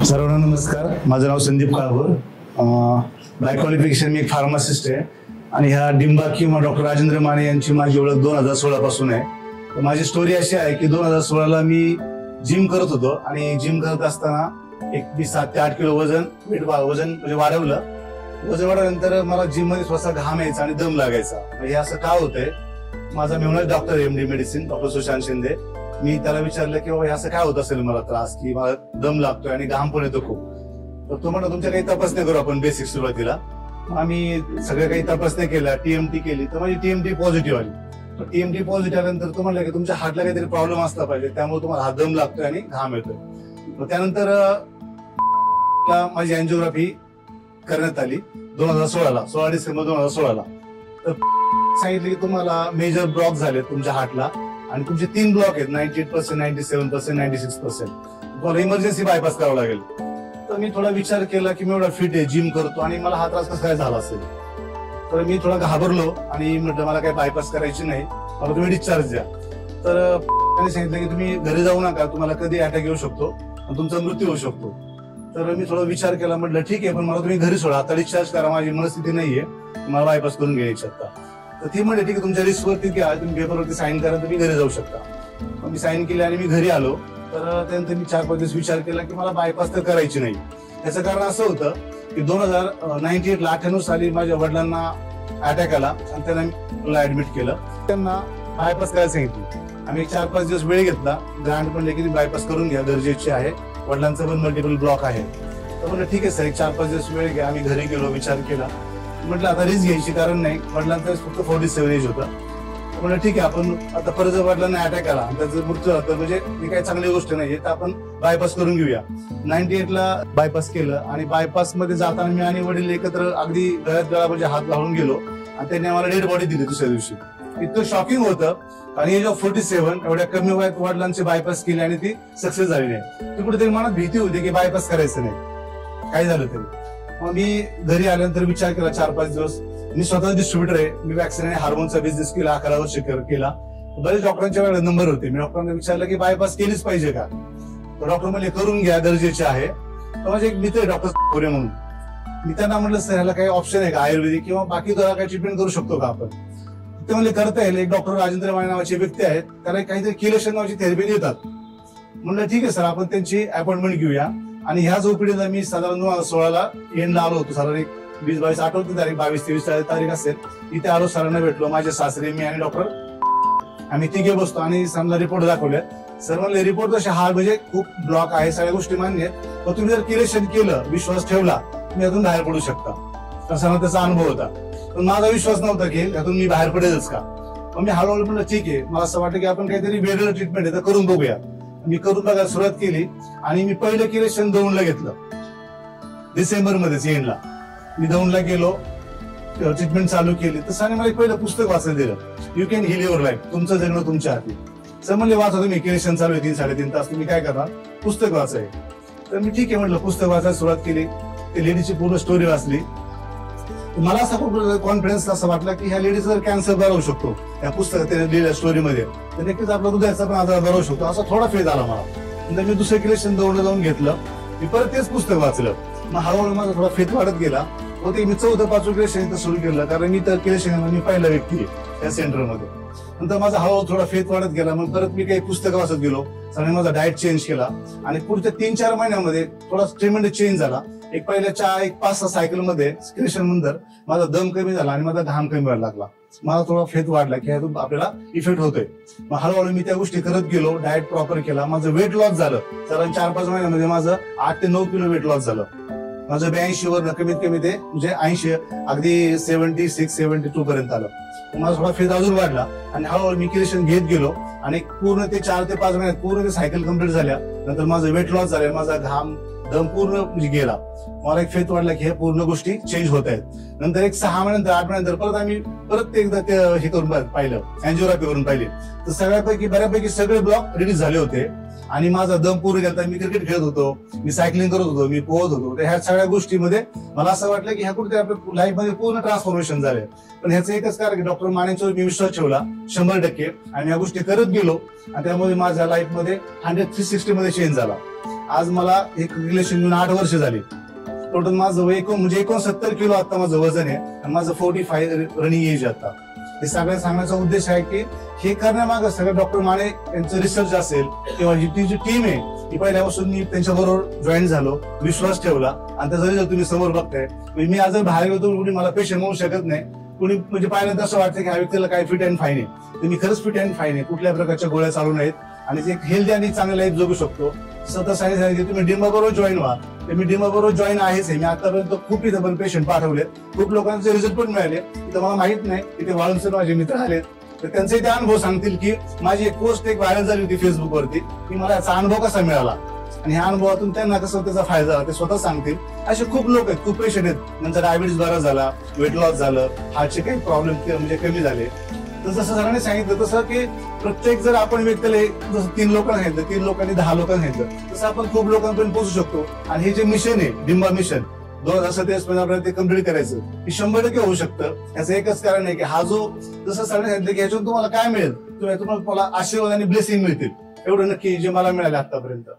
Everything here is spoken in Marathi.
सर्वांना नमस्कार. माझं नाव संदीप काळभोर. बाय क्वालिफिकेशन मी एक फार्मासिस्ट आहे आणि ह्या डिंबा किंवा डॉक्टर राजेंद्र माने यांची माझी ओळख 2016 पासून आहे. तर माझी स्टोरी अशी आहे की 2016ला मी जिम करत होतो आणि जिम करत असताना एक 7 ते 8 किलो वजन म्हणजे वाढवलं. वजन वाढवल्यानंतर मला जिम मध्ये स्वतः घाम यायचा आणि दम लागायचा. हे असं का होतंय? माझा मेहुणा doctor MD medicine doctor Sushant Shinde. मी त्याला विचारलं की बाबा असं काय होत असेल मला त्रास की मला दम लागतोय आणि घाम पण येतो खूप. तर तो म्हणला तुमच्या काही तपासण्या करू आपण बेसिक सुरुवातीला. आम्ही सगळ्या काही तपासण्या केल्या, TMT केली तर माझी TMT पॉझिटिव्ह आली. TMT पॉझिटिव्ह आल्यानंतर तो म्हणला की तुमच्या हार्टला काहीतरी प्रॉब्लेम असला पाहिजे त्यामुळे तुम्हाला हा दम लागतोय आणि घाम येतोय. मग त्यानंतर माझी अँजिओग्राफी करण्यात आली 16 डिसेंबर 2016ला. तर सांगितलं की तुम्हाला मेजर ब्लॉक झाले तुमच्या हार्टला आणि तुमचे 3 ब्लॉक आहेत 98%, 97%, 96%. तुम्हाला इमर्जन्सी बायपास करावं लागेल. तर मी थोडा विचार केला की मी एवढा फिट आहे, जिम करतो आणि मला हा त्रास कसा काय झाला असेल. तर मी थोडा घाबरलो आणि म्हटलं मला काही बायपास करायची नाही, मला तुम्ही डिस्चार्ज द्या. तर त्यांनी सांगितलं की तुम्ही घरी जाऊ नका, तुम्हाला कधी अटॅक येऊ शकतो आणि तुमचा मृत्यू होऊ शकतो. तर मी थोडा विचार केला, म्हटलं ठीक आहे पण मला तुम्ही घरी सोडा, आता डिस्चार्ज करा, माझी मनस्थिती नाहीये, मला बायपास करून घ्यायची आता. तर ती म्हणले ठीक आहे तुमच्या रिस्कवरती घ्या, तुम्ही पेपरवरती साईन करा, तुम्ही घरी जाऊ शकता. मग मी साईन केली आणि मी घरी आलो. तर त्यानंतर मी 4-5 दिवस विचार केला की मला बायपास तर करायची नाही. त्याचं कारण असं होतं की 1998 साली माझ्या वडिलांना अटॅक आला आणि त्यांना ऍडमिट केलं. त्यांना बायपास करायला सांगितलं. आम्ही 4-5 दिवस वेळ घेतला. ग्रँड म्हणले की बायपास करून घ्या, गरजेची आहे, वडिलांचं पण मल्टिपल ब्लॉक आहे. तर म्हणलं ठीक आहे सर, 4-5 दिवस वेळ घ्या. आम्ही घरी गेलो, विचार केला, म्हटलं आता रिस्क घ्यायची कारण नाही, वडिलांचं फक्त 47 एज होतं. म्हणलं ठीक आहे आपण आता परत जर वडिलांना अटॅक आला त्याचा मृत्यू झाला तर म्हणजे ही काही चांगली गोष्ट नाहीये, तर आपण बायपास करून घेऊया. 98ला बायपास केलं आणि बायपास मध्ये जाताना मी आणि वडील एकत्र अगदी गळ्यात गळा म्हणजे हात घालून गेलो आणि त्यांनी आम्हाला डेड बॉडी दिली दुसऱ्या दिवशी. इतकं शॉकिंग होतं. आणि एज ऑफ 47 एवढ्या कमी वयात वडिलांची बायपास केली आणि ती सक्सेस झाली नाही. ती कुठेतरी मनात भीती होती की बायपास करायचं नाही, काय झालं तरी. मग मी घरी आल्यानंतर विचार केला 4-5 दिवस. मी स्वतः डिस्ट्रीब्युटर आहे, मी वॅक्सिन आणि हार्मोनचा बिझनेस केला, 11 वर्ष केला. बरेच डॉक्टरांच्या वेळेला नंबर होते. मी डॉक्टरांना विचारलं की बायपास केलीच पाहिजे का. तर डॉक्टर म्हणले करून घ्या, गरजेचे आहे. तर माझे एक मित्र आहे डॉक्टर खोरे म्हणून, मी त्यांना म्हटलं सर ह्याला काही ऑप्शन आहे का आयुर्वेदिक किंवा बाकी काही ट्रीटमेंट करू शकतो का आपण. ते म्हणले करता येईल. एक डॉक्टर राजेंद्र माने नावाचे व्यक्ती आहेत, त्याला काहीतरी किलेशन नावाची थेरपी देतात. म्हणलं ठीक आहे सर, आपण त्यांची अपॉइंटमेंट घेऊया. आणि ह्याच ओपीडीला मी साधारण 2016ला एंडला आलो होतो. साधारण 20-22 आठवते तारीख, 22-23 तारीख असेल. इथे आलो, सरांना भेटलो. माझे सासरे, मी आणि डॉक्टर आम्ही तिघे बसतो आणि सरांना रिपोर्ट दाखवले. सर म्हणले रिपोर्ट तसे हार्ट म्हणजे खूप ब्लॉक आहे, सगळ्या गोष्टी मान्य आहेत, पण तुम्ही जर किलेशन केलं, विश्वास ठेवला, तुम्ही यातून बाहेर पडू शकता. तर सरांना त्याचा अनुभव होता. पण माझा विश्वास नव्हता की यातून मी बाहेर पडेलच का. मग मी हळूहळू म्हणलं ठीक आहे, मला असं वाटतं की आपण काहीतरी वेगळं ट्रीटमेंट आहे तर करून बघूया. मी करून बघायला सुरुवात केली आणि मी पहिलं किलेशन दौंडला घेतलं डिसेंबर मध्येच एंडला. मी दौंडला गेलो, ट्रीटमेंट चालू केली. तर सरांनी मला पहिलं पुस्तक वाचायला दिलं, you can heal your life, तुमचं जगणं तुमच्या हाती. सर म्हणले वाचा तुम्ही, किलेशन चालू आहे 3-3.5 तास, तुम्ही काय करणार, पुस्तक वाचाय. तर मी ठीक आहे म्हटलं, पुस्तक वाचायला सुरुवात केली. ते लेडीची पूर्ण स्टोरी वाचली. मला असा खूप कॉन्फिडन्स असं वाटला की ह्या लेडीज जर कॅन्सर बरा होऊ शकतो या पुस्तकात लिहिल्या स्टोरीमध्ये, तर नक्कीच आपला हृदयाचा पण आजार बरा होऊ शकतो, असा थोडा फेज आला मला. नंतर मी दुसरं किलेशन दौंडला जाऊन घेतलं. मी परत तेच पुस्तक वाचलं. मग हळूहळू माझा थोडा फेज वाढत गेला. होते मी 4th-5th किलेशन इथं सुरू केलं, कारण मी तर किलेशन मी पहिला व्यक्ती आहे या सेंटरमध्ये. नंतर माझा हळूहळू थोडा फेज वाढत गेला. मग परत मी काही पुस्तकं वाचत गेलो. आणि माझा डाएट चेंज केला आणि पुढच्या 3-4 महिन्यामध्ये थोडा ट्रीटमेंट चेंज झाला. एक पहिल्या 5-6 सायकल मध्ये किलेशन नंतर माझा दम कमी झाला आणि माझा घाम कमी व्हायला लागला. मला थोडा फेथ वाढला की ह्यातून आपल्याला इफेक्ट होतोय. मग हळूहळू मी त्या गोष्टी करत गेलो, डाएट प्रॉपर केला. माझं वेट लॉस झालं. साधारण 4-5 महिन्यामध्ये माझं 8 ते 9 किलो वेट लॉस झालं. माझं 82 वर कमीत कमी ते म्हणजे 80 अगदी 76-72 पर्यंत आलं. माझा थोडा फेज अजून वाढला आणि हळूहळू मी किलेशन घेत गेलो आणि पूर्ण ते 4 ते 5 महिन्यात पूर्ण ते सायकल कम्प्लीट झाल्या. नंतर माझं वेट लॉस झालं, माझा घाम दम पूर्ण म्हणजे गेला. मला एक फेथ वाटला की हे पूर्ण गोष्टी चेंज होत आहेत. नंतर एक 6 महिन्यानंतर 8 महिन्यानंतर परत आम्ही परत एकदा ते हे करून पाहिलं, अँजिओग्राफी करून पाहिली. तर सगळ्यापैकी बऱ्यापैकी सगळे ब्लॉक रिलीज झाले होते आणि माझा दम पूर्ण गेला. मी क्रिकेट खेळत होतो, मी सायकलिंग करत होतो, मी पोहत होतो. ह्या सगळ्या गोष्टीमध्ये मला असं वाटलं की ह्या कुठे आपल्या लाईफ मध्ये पूर्ण ट्रान्सफॉर्मेशन झाले. पण ह्याचं एकच कारण की डॉक्टर मानेंच्यावर मी विश्वास ठेवला 100% आणि या गोष्टी करत गेलो आणि त्यामुळे माझ्या लाईफ मध्ये 100-360 मध्ये चेंज झाला. आज मला एक रिलेशन घेऊन 8 वर्ष झाली. टोटल माझं वय 69 किलो आता माझं वजन आहे आणि माझं 45 रनिंग एज आता. हे सगळ्या सांगण्याचा उद्देश आहे की हे करण्यामागे सगळे डॉक्टर माने यांचं रिसर्च असेल किंवा ती जी टीम आहे ती पहिल्यापासून मी त्यांच्याबरोबर जॉईन झालो, विश्वास ठेवला आणि त्याचा रिझल्ट तुम्ही समोर बघताय. मी आज जर बाहेर गेलो कुणी मला पेशंट म्हणू शकत नाही. कुणी म्हणजे पाहिल्यानंतर असं वाटतं की हा व्यक्तीला काय फिट अँड फाईन आहे. तर मी खरंच फिट अँड फाईन आहे, कुठल्या प्रकारच्या गोळ्या चालू नाहीत आणि जे हेल्दी आणि चांगली लाईफ जगू शकतो. स्वतः सांगितलं की तुम्ही डिंबा बरोबर जॉईन व्हा. मी डिंबा बरोबर जॉईन आहेच आहे. मी आतापर्यंत खूप इथं पण पेशंट पाठवले, खूप लोकांचे रिझल्ट पण मिळाले. इथं मला माहित नाही की ते वाळूंचे माझे मित्र आले तर त्यांचे ते अनुभव सांगतील की माझी एक पोस्ट व्हायरल झाली होती फेसबुकवरती की मला याचा अनुभव कसा मिळाला आणि ह्या अनुभवातून त्यांना कसं त्याचा फायदा झाला ते स्वतः सांगतील. असे खूप लोक आहेत, खूप पेशंट आहेत. नंतर डायबिटीस बरा झाला, वेट लॉस झालं, हार्टचे काही प्रॉब्लेम म्हणजे कमी झाले. तर जसं सरांनी सांगितलं तसं की प्रत्येक जर आपण व्यक्तीला जसं 3 लोकांना सांगितलं, 3 लोकांनी 10 लोकांना सांगितलं तसं आपण खूप लोकांपर्यंत पोहोचू शकतो. आणि हे जे मिशन आहे डिंबा मिशन 2027 पर्यंत आपल्याला ते कम्प्लीट करायचं हे 100% होऊ शकतं. याचं एकच कारण आहे की हा जो जसं सरांनी सांगितलं की ह्याच्यातून तुम्हाला काय मिळेल, तुम्हाला आशीर्वाद आणि ब्लेसिंग मिळतील. एवढं नक्की जे मला मिळालं आतापर्यंत.